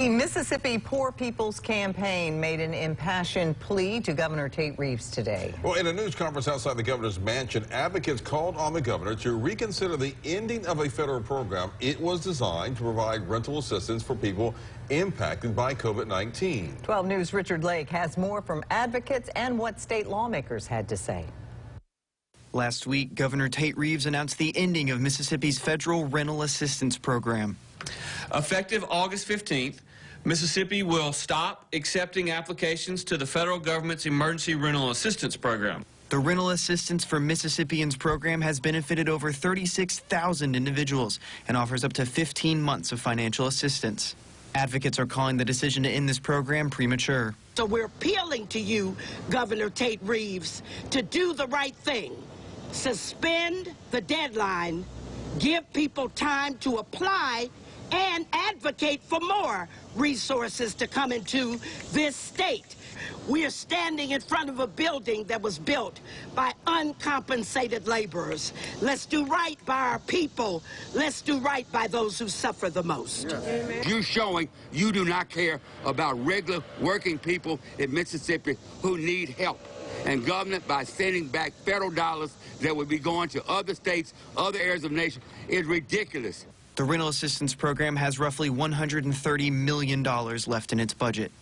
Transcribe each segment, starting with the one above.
The Mississippi Poor People's Campaign made an impassioned plea to Governor Tate Reeves today. Well, in a news conference outside the governor's mansion, advocates called on the governor to reconsider the ending of a federal program. It was designed to provide rental assistance for people impacted by COVID-19. 12 News' Richard Lake has more from advocates and what state lawmakers had to say. Last week, Governor Tate Reeves announced the ending of Mississippi's federal rental assistance program. Effective August 15th, Mississippi will stop accepting applications to the federal government's emergency rental assistance program. The Rental Assistance for Mississippians program has benefited over 36,000 individuals and offers up to 15 months of financial assistance. Advocates are calling the decision to end this program premature. So we're appealing to you, Governor Tate Reeves, to do the right thing. Suspend the deadline, give people time to apply, and advocate for more resources to come into this state. We are standing in front of a building that was built by uncompensated laborers. Let's do right by our people. Let's do right by those who suffer the most. You're showing you do not care about regular working people in Mississippi who need help. And government, by sending back federal dollars that would be going to other states, other areas of the nation, is ridiculous. The rental assistance program has roughly $130 million left in its budget.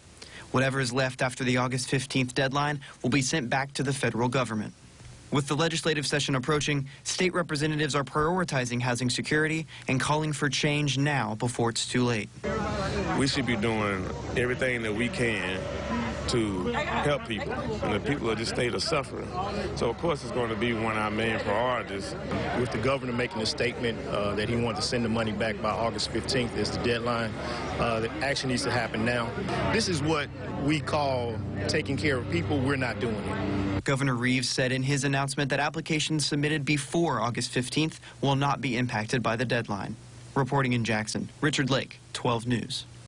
Whatever is left after the August 15th deadline will be sent back to the federal government. With the legislative session approaching, state representatives are prioritizing housing security and calling for change now before it's too late. We should be doing everything that we can to help people, and the people of this state are suffering. So, of course, it's going to be one of our main priorities. With the governor making a statement that he wanted to send the money back by August 15th is the deadline, the action needs to happen now. This is what we call taking care of people. We're not doing it. Governor Reeves said in his announcement that applications submitted before August 15th will not be impacted by the deadline. Reporting in Jackson, Richard Lake, 12 News.